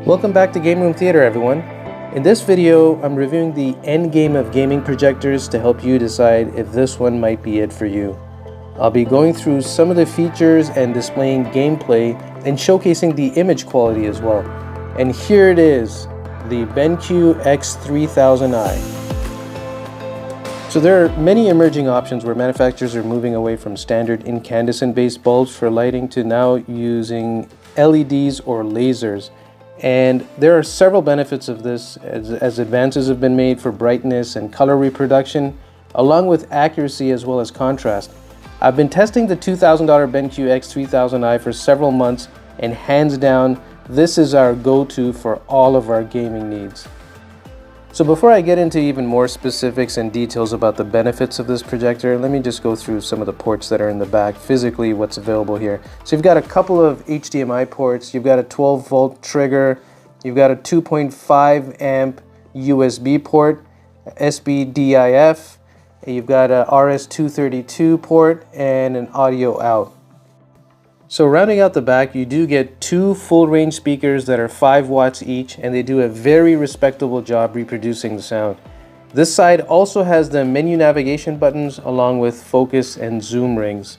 Welcome back to Game Room Theater, everyone. In this video, I'm reviewing the end game of gaming projectors to help you decide if this one might be it for you. I'll be going through some of the features and displaying gameplay and showcasing the image quality as well. And here it is, the BENQ X3000i. So there are many emerging options where manufacturers are moving away from standard incandescent-based bulbs for lighting to now using LEDs or lasers. And there are several benefits of this as advances have been made for brightness and color reproduction, along with accuracy as well as contrast. I've been testing the $2,000 BENQ X3000i for several months, and hands down, this is our go-to for all of our gaming needs. So before I get into even more specifics and details about the benefits of this projector, let me just go through some of the ports that are in the back, physically what's available here. So you've got a couple of HDMI ports, you've got a 12-volt trigger, you've got a 2.5 amp USB port, SBDIF, you've got a RS-232 port, and an audio out. So rounding out the back, you do get two full range speakers that are 5 watts each, and they do a very respectable job reproducing the sound. This side also has the menu navigation buttons along with focus and zoom rings.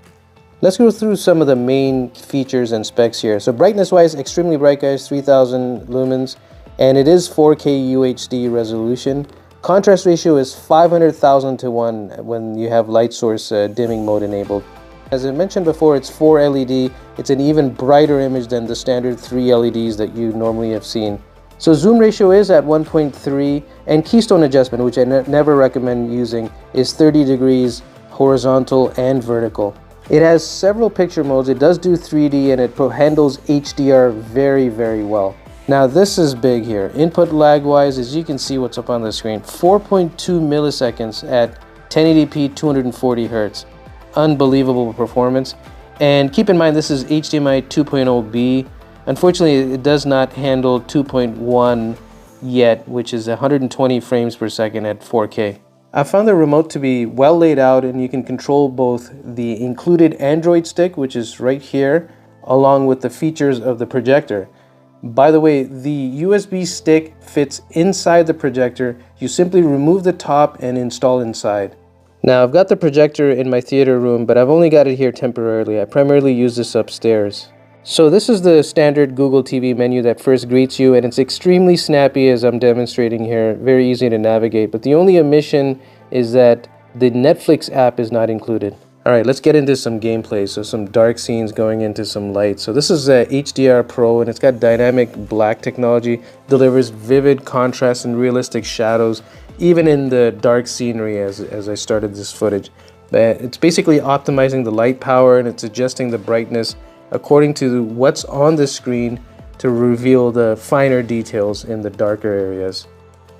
Let's go through some of the main features and specs here. So brightness wise, extremely bright guys, 3000 lumens, and it is 4K UHD resolution. Contrast ratio is 500,000 to 1 when you have light source dimming mode enabled. As I mentioned before, it's 4 LED. It's an even brighter image than the standard 3 LEDs that you normally have seen. So zoom ratio is at 1.3, and keystone adjustment, which I never recommend using, is 30 degrees horizontal and vertical. It has several picture modes. It does do 3D, and it handles HDR very, very well. Now this is big here. Input lag wise, as you can see what's up on the screen, 4.2 milliseconds at 1080p 240 Hz. Unbelievable performance. And keep in mind, this is HDMI 2.0B. Unfortunately, it does not handle 2.1 yet, which is 120 frames per second at 4K. I found the remote to be well laid out, and you can control both the included Android stick, which is right here, along with the features of the projector. By the way, the USB stick fits inside the projector. You simply remove the top and install inside. Now I've got the projector in my theater room, but I've only got it here temporarily. I primarily use this upstairs. So this is the standard Google TV menu that first greets you, and it's extremely snappy as I'm demonstrating here, very easy to navigate. But the only omission is that the Netflix app is not included. Alright, let's get into some gameplay. So some dark scenes going into some light. So this is a HDR Pro, and it's got dynamic black technology, delivers vivid contrast and realistic shadows, even in the dark scenery as I started this footage. It's basically optimizing the light power, and it's adjusting the brightness according to what's on the screen to reveal the finer details in the darker areas.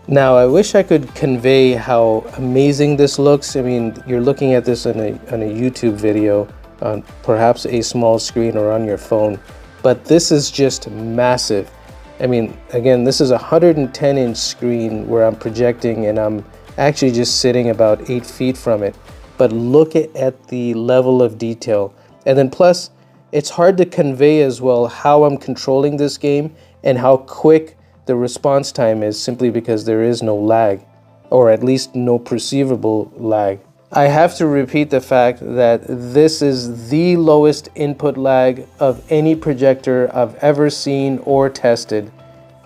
Now I wish I could convey how amazing this looks. I mean, you're looking at this on a YouTube video on perhaps a small screen or on your phone, but this is just massive. I mean, again, this is a 110-inch screen where I'm projecting, and I'm actually just sitting about 8 feet from it. But look at the level of detail. And then plus, it's hard to convey as well how I'm controlling this game and how quick the response time is, simply because there is no lag, or at least no perceivable lag. I have to repeat the fact that this is the lowest input lag of any projector I've ever seen or tested.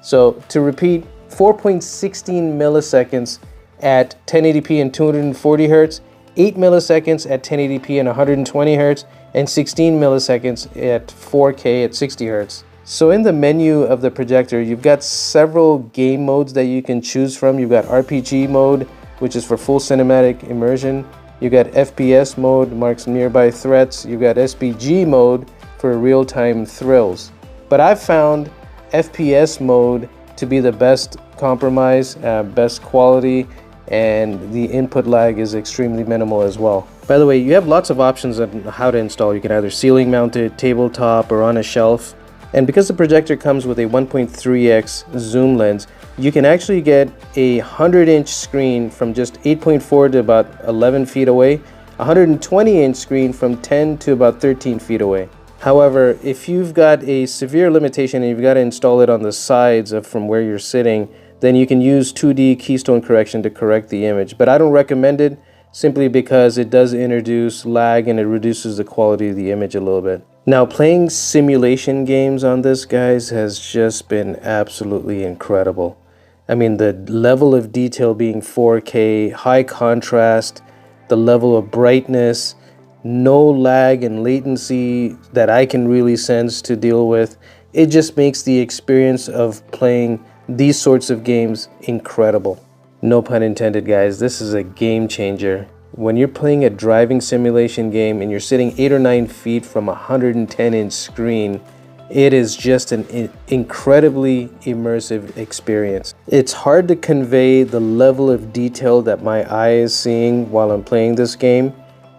So to repeat, 4.16 milliseconds at 1080p and 240 Hz, 8 milliseconds at 1080p and 120 Hz, and 16 milliseconds at 4K at 60 Hz. So in the menu of the projector, you've got several game modes that you can choose from. You've got RPG mode, which is for full cinematic immersion. You've got FPS mode, marks nearby threats. You've got SPG mode for real-time thrills. But I've found FPS mode to be the best compromise, best quality, and the input lag is extremely minimal as well. By the way, you have lots of options on how to install. You can either ceiling mount it, tabletop, or on a shelf. And because the projector comes with a 1.3x zoom lens, you can actually get a 100-inch screen from just 8.4 to about 11 feet away, a 120-inch screen from 10 to about 13 feet away. However, if you've got a severe limitation and you've got to install it on the sides of from where you're sitting, then you can use 2D keystone correction to correct the image. But I don't recommend it simply because it does introduce lag and it reduces the quality of the image a little bit. Now, playing simulation games on this, guys, has just been absolutely incredible. I mean, the level of detail being 4K, high contrast, the level of brightness, no lag and latency that I can really sense to deal with. It just makes the experience of playing these sorts of games incredible. No pun intended, guys. This is a game changer. When you're playing a driving simulation game and you're sitting 8 or 9 feet from a 110-inch screen, it is just an incredibly immersive experience. It's hard to convey the level of detail that my eye is seeing while I'm playing this game.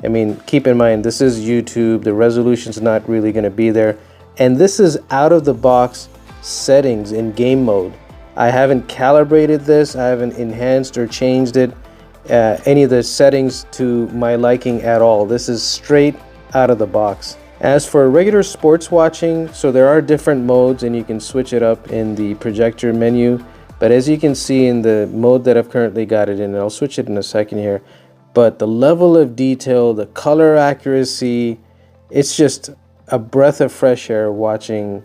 I mean, keep in mind, this is YouTube. The resolution's not really going to be there. And this is out of the box settings in game mode. I haven't calibrated this. I haven't enhanced or changed it, any of the settings to my liking at all. This is straight out of the box. As for regular sports watching, so there are different modes and you can switch it up in the projector menu. But as you can see in the mode that I've currently got it in, and I'll switch it in a second here, but the level of detail, the color accuracy, it's just a breath of fresh air watching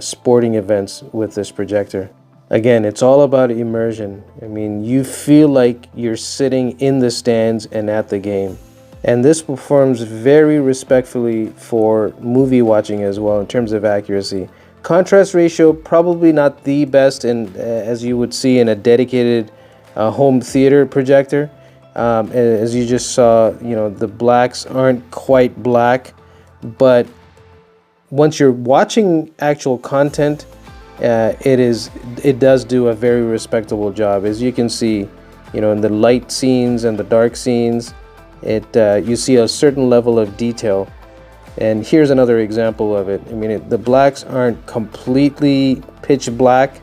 sporting events with this projector. Again, it's all about immersion. I mean, you feel like you're sitting in the stands and at the game. And this performs very respectfully for movie watching as well in terms of accuracy. Contrast ratio, probably not the best as you would see in a dedicated home theater projector. As you just saw, you know, the blacks aren't quite black, but once you're watching actual content, it does do a very respectable job. As you can see, you know, in the light scenes and the dark scenes, you see a certain level of detail. And here's another example of it. I mean, the blacks aren't completely pitch black.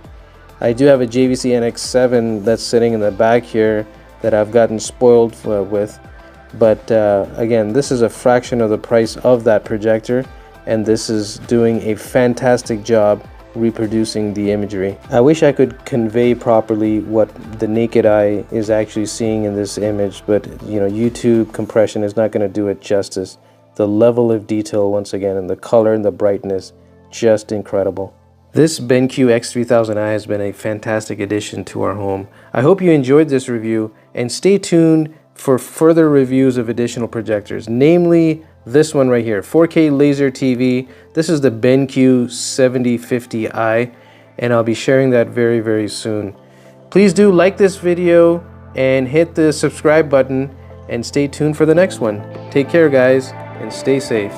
I do have a JVC NX7 that's sitting in the back here that I've gotten spoiled with, but again, this is a fraction of the price of that projector, and this is doing a fantastic job reproducing the imagery. I wish I could convey properly what the naked eye is actually seeing in this image, but you know, YouTube compression is not going to do it justice. The level of detail, once again, and the color and the brightness, just incredible. This BENQ X3000i has been a fantastic addition to our home. I hope you enjoyed this review, and stay tuned for further reviews of additional projectors, namely this one right here, 4K laser TV. This is the BENQ 7050i, and I'll be sharing that very, very soon. Please do like this video and hit the subscribe button, and stay tuned for the next one. Take care, guys, and stay safe.